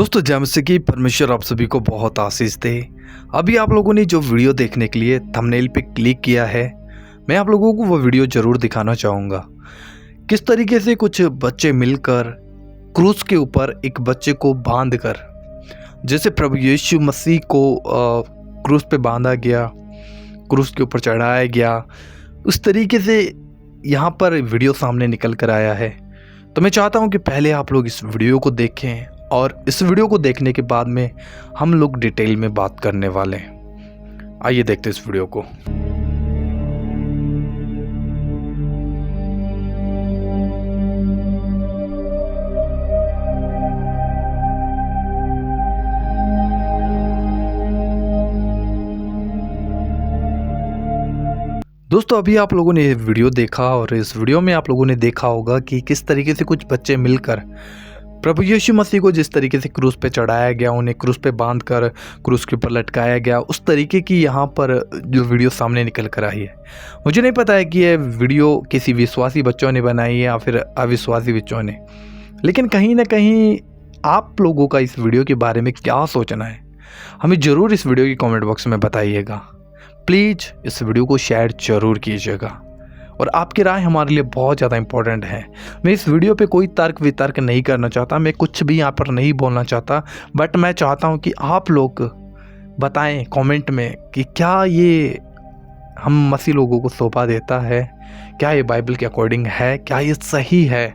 दोस्तों जय मसीह की परमेश्वर आप सभी को बहुत आशीष दे। अभी आप लोगों ने जो वीडियो देखने के लिए थंबनेल पे क्लिक किया है, मैं आप लोगों को वो वीडियो ज़रूर दिखाना चाहूँगा। किस तरीके से कुछ बच्चे मिलकर क्रूस के ऊपर एक बच्चे को बांध कर, जैसे प्रभु यीशु मसीह को क्रूस पे बांधा गया, क्रूस के ऊपर चढ़ाया गया, उस तरीके से यहाँ पर वीडियो सामने निकल कर आया है। तो मैं चाहता हूँ कि पहले आप लोग इस वीडियो को देखें और इस वीडियो को देखने के बाद में हम लोग डिटेल में बात करने वाले हैं। आइए देखते हैं इस वीडियो को। दोस्तों अभी आप लोगों ने ये वीडियो देखा और इस वीडियो में आप लोगों ने देखा होगा कि किस तरीके से कुछ बच्चे मिलकर प्रभु यीशु मसीह को जिस तरीके से क्रूस पे चढ़ाया गया, उन्हें क्रूस पे बांध कर क्रूस के ऊपर लटकाया गया, उस तरीके की यहाँ पर जो वीडियो सामने निकल कर आई है। मुझे नहीं पता है कि ये वीडियो किसी विश्वासी बच्चों ने बनाई है या फिर अविश्वासी बच्चों ने, लेकिन कहीं ना कहीं आप लोगों का इस वीडियो के बारे में क्या सोचना है, हमें ज़रूर इस वीडियो की कॉमेंट बॉक्स में बताइएगा। प्लीज़ इस वीडियो को शेयर ज़रूर कीजिएगा और आपकी राय हमारे लिए बहुत ज़्यादा इम्पोर्टेंट है। मैं इस वीडियो पे कोई तर्क वितर्क नहीं करना चाहता, मैं कुछ भी यहाँ पर नहीं बोलना चाहता, बट मैं चाहता हूँ कि आप लोग बताएं कमेंट में कि क्या ये हम मसीह लोगों को सौंपा देता है, क्या ये बाइबल के अकॉर्डिंग है, क्या ये सही है।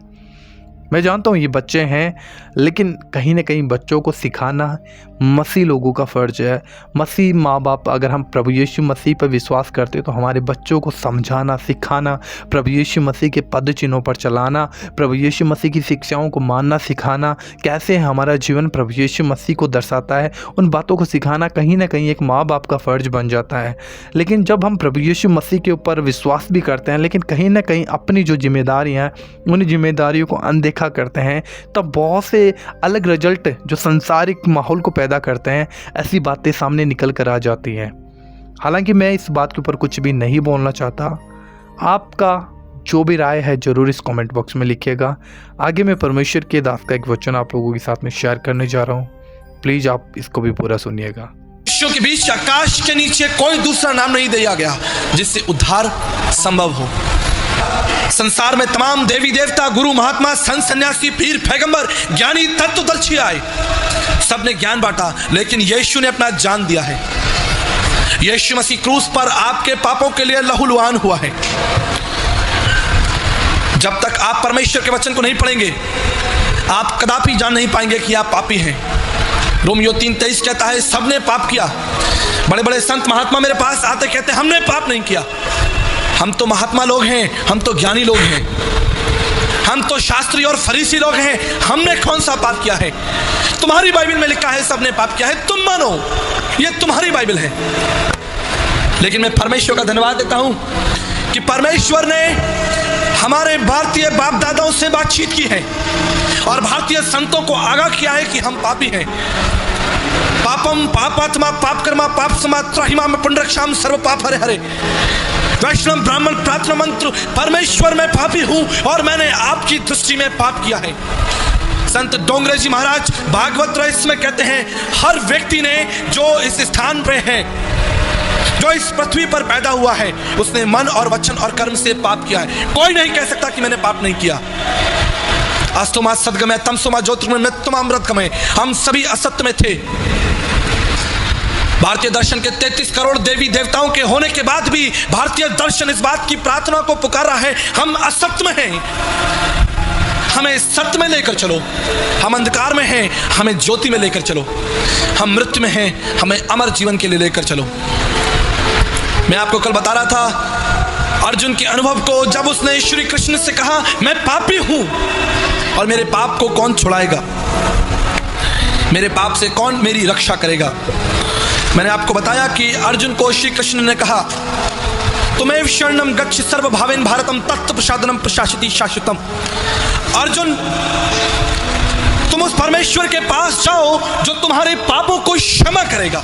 मैं जानता हूँ ये बच्चे हैं, लेकिन कहीं ना कहीं बच्चों को सिखाना मसीह लोगों का फ़र्ज़ है। मसीह माँ बाप, अगर हम प्रभु यीशु मसीह पर विश्वास करते तो हमारे बच्चों को समझाना, सिखाना, प्रभु यीशु मसीह के पद चिन्हों पर चलाना, प्रभु यीशु मसीह की शिक्षाओं को मानना सिखाना, कैसे हमारा जीवन प्रभु यीशु मसीह को दर्शाता है, उन बातों को सिखाना कहीं ना कहीं एक माँ बाप का फ़र्ज़ बन जाता है। लेकिन जब हम प्रभु यीशु मसीह के ऊपर विश्वास भी करते हैं, लेकिन कहीं ना कहीं अपनी जो जिम्मेदारियाँ हैं उन जिम्मेदारियों को अनदेखा करते हैं, तब बहुत से अलग रिजल्ट जो संसारिक माहौल को पैदा करते हैं, ऐसी बातें सामने निकल कर आ जाती हैं। हालांकि मैं इस बात के ऊपर कुछ भी नहीं बोलना चाहता। आपका जो भी राय है ज़रूर इस कमेंट बॉक्स में लिखिएगा। आगे मैं परमेश्वर के दास का एक वचन आप लोगों के साथ में शेयर करने जा रहा हूँ, प्लीज़ आप इसको भी पूरा सुनिएगा। मनुष्यों के बीच आकाश के नीचे कोई दूसरा नाम नहीं दिया गया जिससे उद्धार संभव हो। संसार में तमाम देवी देवता, गुरु, महात्मा, संत, सन्यासी, पीर, पैगंबर, ज्ञानी, तत्वदर्शी आए, सबने ज्ञान बांटा, लेकिन यीशु ने अपना जान दिया है। यीशु मसीह क्रूस पर आपके पापों के लिए लहूलुहान हुआ है। जब तक आप परमेश्वर के वचन को नहीं पढ़ेंगे, आप कदापि जान नहीं पाएंगे कि आप पापी हैं। रोमियो 3:23 कहता है, सबने पाप किया। बड़े बड़े संत महात्मा मेरे पास आते कहते हमने पाप नहीं किया। हम तो महात्मा लोग हैं, हम तो ज्ञानी लोग हैं, हम तो शास्त्री और फरीसी लोग हैं, हमने कौन सा पाप किया है? तुम्हारी बाइबल में लिखा है सबने पाप किया है, तुम मानो ये तुम्हारी बाइबल है। लेकिन मैं परमेश्वर का धन्यवाद देता हूं कि परमेश्वर ने हमारे भारतीय बाप दादाओं से बातचीत की है और भारतीय संतों को आगाह किया है कि हम पापी हैं। पापम पापात्मा पाप कर्मा पाप समात्राहिमा में पुंडरक्षाम सर्व पाप हरे हरे। वैष्णव ब्राह्मण प्रार्थना मंत्र, परमेश्वर मैं पापी हूं और मैंने आपकी दृष्टि में पाप किया है। संत डोंगरे जी महाराज भागवत रस में कहते हैं, हर व्यक्ति ने जो इस स्थान पे है, जो इस पृथ्वी पर पैदा हुआ है, उसने मन और वचन और कर्म से पाप किया है। कोई नहीं कह सकता कि मैंने पाप नहीं किया। अस्तुमा सद्गमय तमसुमा ज्योतिर्गमय मृत्युमा अमृतगमय, हम सभी असत्य में थे। भारतीय दर्शन के 33 करोड़ देवी देवताओं के होने के बाद भी भारतीय दर्शन इस बात की प्रार्थना को पुकार रहा है, हम असत्य में हैं, हमें सत्य में लेकर चलो। हम अंधकार में हैं, हमें ज्योति में लेकर चलो। हम मृत्यु में हैं, हमें अमर जीवन के लिए लेकर चलो। मैं आपको कल बता रहा था अर्जुन के अनुभव को, जब उसने श्री कृष्ण से कहा मैं पापी हूं और मेरे पाप को कौन छुड़ाएगा, मेरे पाप से कौन मेरी रक्षा करेगा। मैंने आपको बताया कि अर्जुन को श्री कृष्ण ने कहा, तुम्हें शरणम गच्छ सर्वभावेन भारतम तत्व प्रसादनम प्रशासिति शाश्वतम। अर्जुन, तुम उस परमेश्वर के पास जाओ जो तुम्हारे पापों को क्षमा करेगा।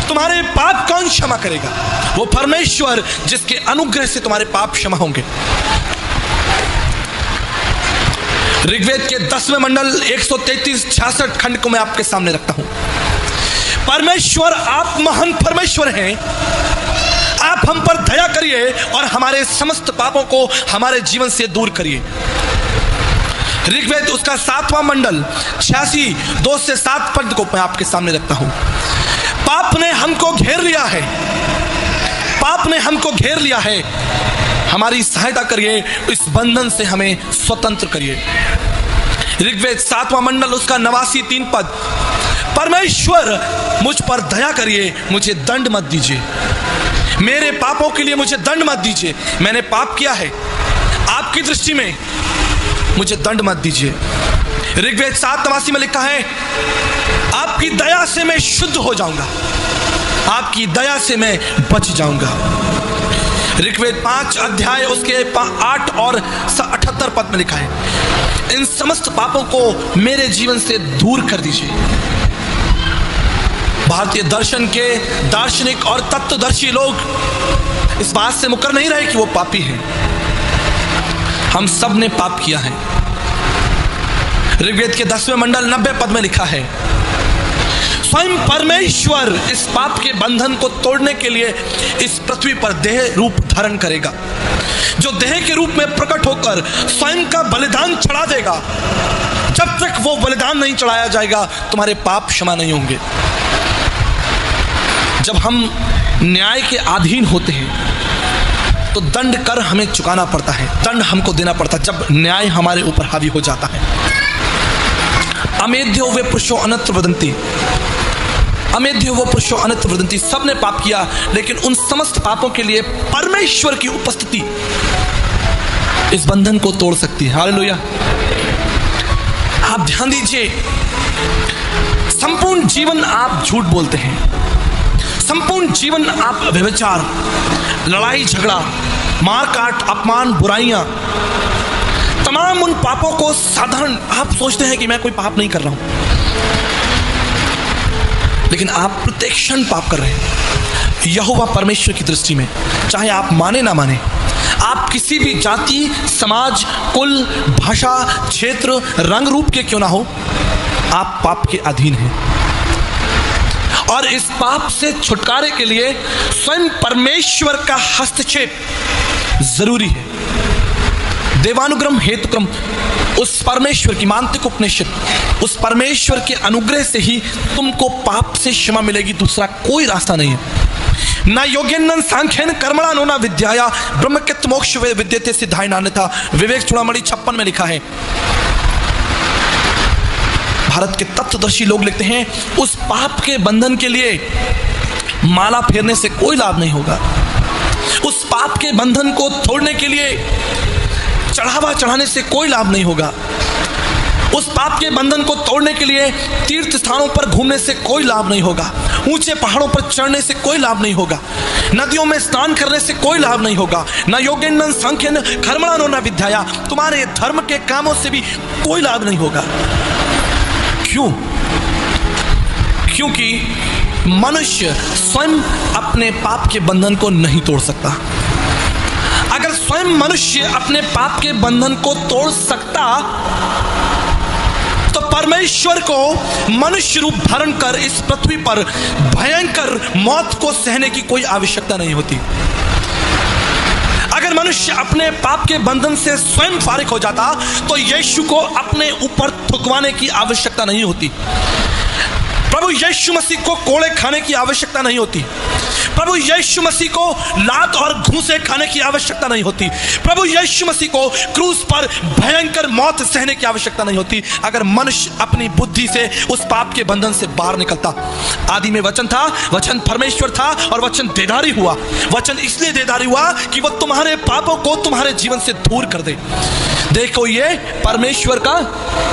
तुम्हारे पाप कौन क्षमा करेगा? वो परमेश्वर जिसके अनुग्रह से तुम्हारे पाप क्षमा होंगे। ऋग्वेद के 10वें मंडल 133-66 खंड को मैं आपके सामने रखता हूं। परमेश्वर, आप महान परमेश्वर हैं, आप हम पर दया करिए और हमारे समस्त पापों को हमारे जीवन से दूर करिए। ऋग्वेद उसका 7वां मंडल 86 2 से 7 पद को मैं आपके सामने रखता हूं। पाप ने हमको घेर लिया है, पाप ने हमको घेर लिया है, हमारी सहायता करिए, इस बंधन से हमें स्वतंत्र करिए। ऋग्वेद 7वां मंडल उसका 89-3 पद, परमेश्वर मुझ पर दया करिए, मुझे दंड मत दीजिए, मेरे पापों के लिए मुझे दंड मत दीजिए, मैंने पाप किया है, आपकी दृष्टि में मुझे दंड मत दीजिए। ऋग्वेद 7:89 में लिखा है, आपकी दया से मैं शुद्ध हो जाऊंगा, आपकी दया से मैं बच जाऊंगा। ऋग्वेद 5 अध्याय उसके 8 और 78 पद में लिखा है, इन समस्त पापों को मेरे जीवन से दूर कर दीजिए। भारतीय दर्शन के दार्शनिक और तत्वदर्शी लोग इस बात से मुकर नहीं रहे कि वो पापी हैं। हम सब ने पाप किया है। ऋग्वेद के 10वें मंडल 90 पद में लिखा है, स्वयं परमेश्वर इस पाप के बंधन को तोड़ने के लिए इस पृथ्वी पर देह रूप धारण करेगा, जो देह के रूप में प्रकट होकर स्वयं का बलिदान चढ़ा देगा। जब तक वो बलिदान नहीं चढ़ाया जाएगा तुम्हारे पाप क्षमा नहीं होंगे। जब हम न्याय के अधीन होते हैं तो दंड कर हमें चुकाना पड़ता है, दंड हमको देना पड़ता है जब न्याय हमारे ऊपर हावी हो जाता है। अमेध्यो वे पुरुषो अनत्र वदन्ति, अमेध्यो वो पुरुषो अनत्र वदन्ति, सबने पाप किया, लेकिन उन समस्त पापों के लिए परमेश्वर की उपस्थिति इस बंधन को तोड़ सकती है। हालेलुया। आप ध्यान दीजिए, संपूर्ण जीवन आप झूठ बोलते हैं, संपूर्ण जीवन आप व्यभिचार, लड़ाई झगड़ा, मार काट, अपमान, बुराइयां, तमाम उन पापों को साधारण आप सोचते हैं कि मैं कोई पाप नहीं कर रहा हूं, लेकिन आप प्रत्येक क्षण पाप कर रहे हैं। यहोवा परमेश्वर की दृष्टि में, चाहे आप माने ना माने, आप किसी भी जाति, समाज, कुल, भाषा, क्षेत्र, रंग रूप के क्यों ना हो, आप पाप के अधीन हैं। और इस पाप से छुटकारे के लिए स्वयं परमेश्वर का हस्तक्षेप जरूरी है। देवानुग्रह हेतुक्रम उस परमेश्वर की मांत्रिक उपनिषद, उस परमेश्वर के अनुग्रह से ही तुमको पाप से क्षमा मिलेगी, दूसरा कोई रास्ता नहीं है। ना योगेन सांख्यन कर्मणा नो ना विद्याया ब्रह्मकृत मोक्ष विद्यते सिद्धाय नान्यथा, विवेक चूड़ामणि 56 में लिखा है। भारत के तत्वदर्शी लोग लिखते हैं, उस पाप के बंधन के लिए माला फेरने से कोई लाभ नहीं होगा, उस पाप के बंधन को तोड़ने के लिए चढ़ावा चढ़ाने से कोई लाभ नहीं होगा, उस पाप के बंधन को तोड़ने के लिए तीर्थ स्थानों पर घूमने से कोई लाभ नहीं होगा, ऊंचे पहाड़ों पर चढ़ने से कोई लाभ नहीं होगा, नदियों में स्नान करने से कोई लाभ नहीं होगा, ना योगेन न सांख्यन कर्मणा नो ना विद्याया, तुम्हारे धर्म के कामों से भी कोई लाभ नहीं होगा। क्यों? क्योंकि मनुष्य स्वयं अपने पाप के बंधन को नहीं तोड़ सकता। अगर स्वयं मनुष्य अपने पाप के बंधन को तोड़ सकता तो परमेश्वर को मनुष्य रूप धारण कर इस पृथ्वी पर भयंकर मौत को सहने की कोई आवश्यकता नहीं होती। अगर मनुष्य अपने पाप के बंधन से स्वयं फारिग हो जाता तो यीशु को अपने ऊपर थुकवाने की आवश्यकता नहीं होती, प्रभु यीशु मसीह को कोड़े खाने की आवश्यकता नहीं होती, प्रभु यीशु मसीह को लात और घूंसे खाने की आवश्यकता नहीं होती, प्रभु यीशु मसीह को क्रूस पर भयंकर मौत सहने की आवश्यकता नहीं होती, अगर मनुष्य अपनी बुद्धि से उस पाप के बंधन से बाहर निकलता। आदि में वचन था, वचन परमेश्वर था और वचन देदारी हुआ। वचन इसलिए देदारी हुआ कि वह तुम्हारे पापों को तुम्हारे जीवन से दूर कर दे। देखो, ये परमेश्वर का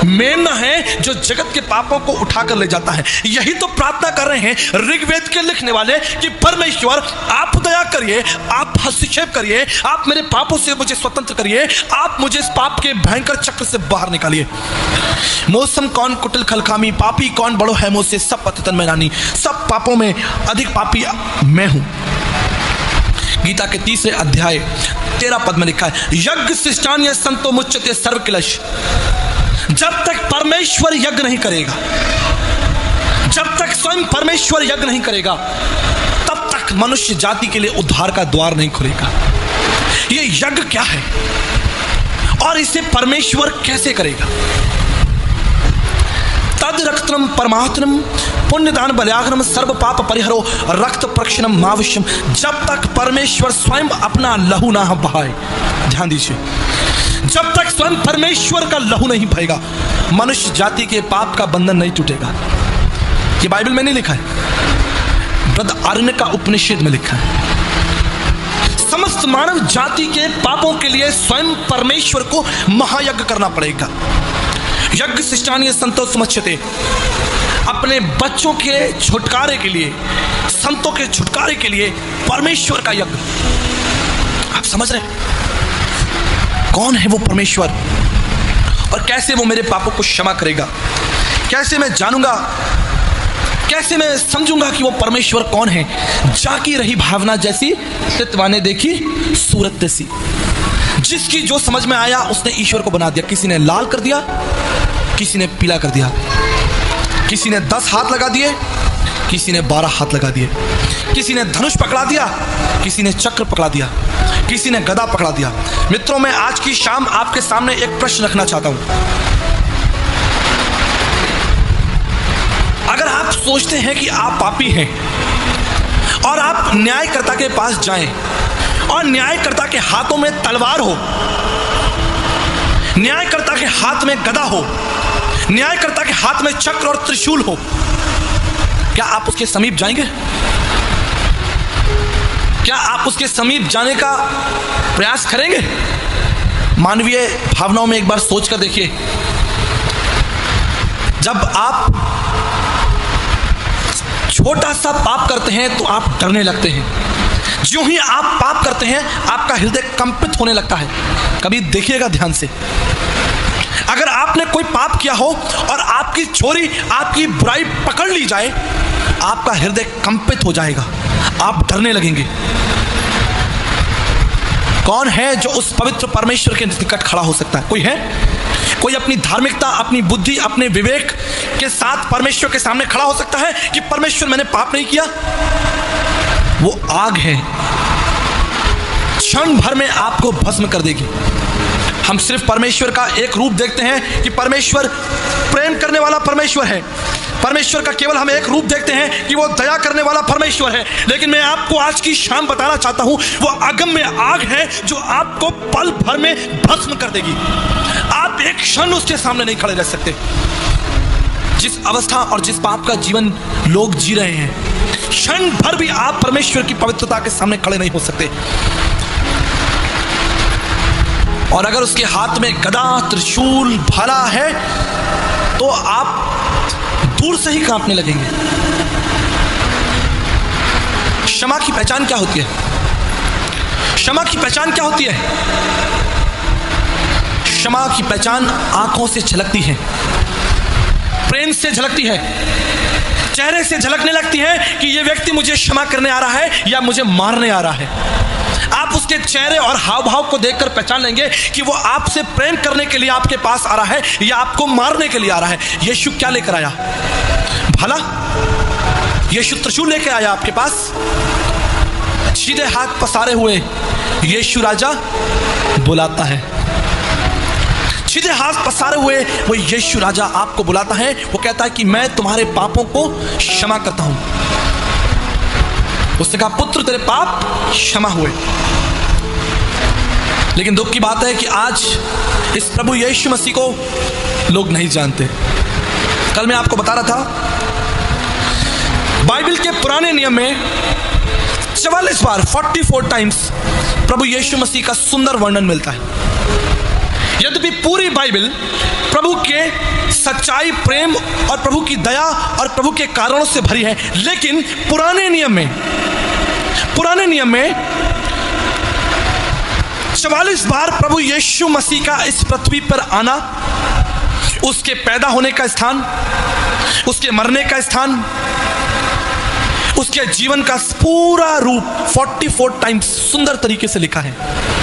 मेमना है जो जगत के पापों को उठाकर ले जाता है। यही तो प्रार्थना कर रहे हैं ऋग्वेद के लिखने वाले कि परमेश्वर आप दया करिए, आप हस्तक्षेप करिए, आप मेरे पापों से मुझे स्वतंत्र करिए, आप मुझे इस पाप के भयंकर चक्र से बाहर निकालिए। मौसम कौन कुटिल खलखामी, पापी कौन बड़ो है मुझसे, सब पतितन में नानी, सब पापों में अधिक पापी मैं हूं। गीता के 3 अध्याय 13 पद में लिखा है, यज्ञ शिष्टान्य संतो मुच्यते सर्व किलश। जब तक परमेश्वर यज्ञ नहीं करेगा, जब तक स्वयं परमेश्वर यज्ञ नहीं करेगा, तब तक मनुष्य जाति के लिए उद्धार का द्वार नहीं खुलेगा। ये यज्ञ क्या है और इसे परमेश्वर कैसे करेगा? तद रक्तम परमात्मम पुण्यदान बल्याग्रम सर्व पाप परिहरो रक्त प्रक्षणम मावश्यम। जब तक परमेश्वर स्वयं अपना लहू ना बहाए, ध्यान दीजिए, जब तक स्वयं परमेश्वर का लहू नहीं बहेगा, मनुष्य जाति के पाप का बंधन नहीं टूटेगा। ये बाइबल में नहीं लिखा है, ब्रदर आर्य का उपनिषद में लिखा है। समस्त मानव जाति के पापों के लिए स्वयं परमेश्वर को महायज्ञ करना पड़ेगा। यज्ञ शिष्टानीय संतो समच्छते, अपने बच्चों के छुटकारे के लिए, संतों के छुटकारे के लिए परमेश्वर का यज्ञ। आप समझ रहे हैं कौन है वो परमेश्वर और कैसे वो मेरे पापों को क्षमा करेगा? कैसे मैं जानूंगा, कैसे मैं समझूंगा कि वो परमेश्वर कौन है? जाकी रही भावना जैसी, तितवा ने देखी सूरत जैसी। जिसकी जो समझ में आया उसने ईश्वर को बना दिया। किसी ने लाल कर दिया, किसी ने पीला कर दिया, किसी ने 10 हाथ लगा दिए, किसी ने 12 हाथ लगा दिए, किसी ने धनुष पकड़ा दिया, किसी ने चक्र पकड़ा दिया, किसी ने गदा पकड़ा दिया। मित्रों, मैं आज की शाम आपके सामने एक प्रश्न रखना चाहता हूं। अगर आप सोचते हैं कि आप पापी हैं और आप न्यायकर्ता के पास जाएं और न्यायकर्ता के हाथों में तलवार हो, न्यायकर्ता के हाथ में गदा हो, न्यायकर्ता के हाथ में चक्र और त्रिशूल हो, क्या आप उसके समीप जाएंगे? क्या आप उसके समीप जाने का प्रयास करेंगे? मानवीय भावनाओं में एक बार सोच कर देखिए। जब आप छोटा सा पाप करते हैं तो आप डरने लगते हैं। जो ही आप पाप करते हैं आपका हृदय कंपित होने लगता है। कभी देखिएगा ध्यान से, अगर आपने कोई पाप किया हो और आपकी चोरी, आपकी बुराई पकड़ ली जाए, आपका हृदय कंपित हो जाएगा, आप डरने लगेंगे। कौन है जो उस पवित्र परमेश्वर के निकट खड़ा हो सकता है? कोई है? कोई अपनी धार्मिकता, अपनी बुद्धि, अपने विवेक के साथ परमेश्वर के सामने खड़ा हो सकता है कि परमेश्वर मैंने पाप नहीं किया? वो आग है, क्षण भर में आपको भस्म कर देगी। हम सिर्फ परमेश्वर का एक रूप देखते हैं कि परमेश्वर प्रेम करने वाला परमेश्वर है। परमेश्वर का केवल हम एक रूप देखते हैं कि वो दया करने वाला परमेश्वर है। लेकिन मैं आपको आज की शाम बताना चाहता हूं, वो अगम्य आग है जो आपको पल भर में भस्म कर देगी। आप एक क्षण उसके सामने नहीं खड़े रह सकते। जिस अवस्था और जिस पाप का जीवन लोग जी रहे हैं, क्षण भर भी आप परमेश्वर की पवित्रता के सामने खड़े नहीं हो सकते। और अगर उसके हाथ में गदा, त्रिशूल, भाला है तो आप दूर से ही कांपने लगेंगे। क्षमा की पहचान क्या होती है? क्षमा की पहचान क्या होती है? क्षमा की पहचान आंखों से झलकती है, प्रेम से झलकती है, चेहरे से झलकने लगती है कि ये व्यक्ति मुझे क्षमा करने आ रहा है या मुझे मारने आ रहा है। आप उसके चेहरे और हाव भाव को देखकर पहचान लेंगे कि वो आपसे प्रेम करने के लिए आपके पास आ रहा है या आपको मारने के लिए आ रहा है। यीशु क्या लेकर आया? भला यीशु त्रिशूल लेकर आया आपके पास? सीधे हाथ पसारे हुए यीशु राजा बुलाता है। सीधे हाथ पसारे हुए वो यीशु राजा आपको बुलाता है। वो कहता है कि मैं तुम्हारे पापों को क्षमा करता हूं। उसने कहा, पुत्र तेरे पाप क्षमा हुए। लेकिन दुख की बात है कि आज इस प्रभु यीशु मसीह को लोग नहीं जानते। कल मैं आपको बता रहा था, बाइबल के पुराने नियम में 44 बार 44 टाइम्स प्रभु यीशु मसीह का सुंदर वर्णन मिलता है। यद्यपि पूरी बाइबल प्रभु के सच्चाई, प्रेम और प्रभु की दया और प्रभु के कारणों से भरी है, लेकिन पुराने नियम में 44 बार प्रभु यीशु मसीह का इस पृथ्वी पर आना, उसके पैदा होने का स्थान, उसके मरने का स्थान, उसके जीवन का पूरा रूप 44 टाइम्स सुंदर तरीके से लिखा है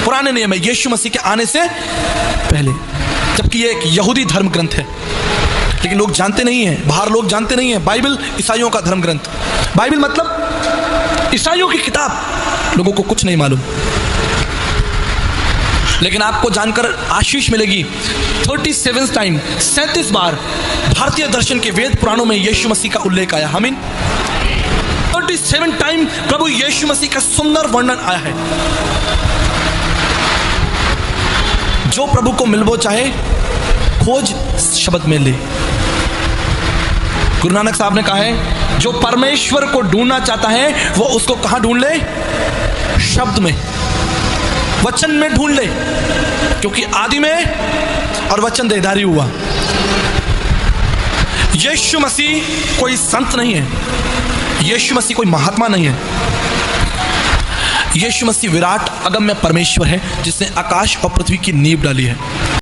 पुराने नियम में, यीशु मसीह के आने से पहले। जबकि ये एक यहूदी धर्म ग्रंथ है, लेकिन लोग जानते नहीं हैं, बाहर लोग जानते नहीं हैं। बाइबल ईसाइयों का धर्म ग्रंथ, बाइबल मतलब ईसाइयों की किताब, लोगों को कुछ नहीं मालूम। लेकिन आपको जानकर आशीष मिलेगी, 37 टाइम 37 बार भारतीय दर्शन के वेद पुराणों में यीशु मसीह का उल्लेख आया। आमीन। 37 टाइम प्रभु यीशु मसीह का सुंदर वर्णन आया है। जो प्रभु को मिलबो चाहे खोज शब्द में ले। गुरु नानक साहब ने कहा है, जो परमेश्वर को ढूंढना चाहता है वो उसको कहां ढूंढ ले? शब्द में, वचन में ढूंढ ले, क्योंकि आदि में और वचन देहधारी हुआ। यीशु मसीह कोई संत नहीं है, यीशु मसीह कोई महात्मा नहीं है। यीशु मसीह विराट अगम्य परमेश्वर है, जिसने आकाश और पृथ्वी की नींव डाली है।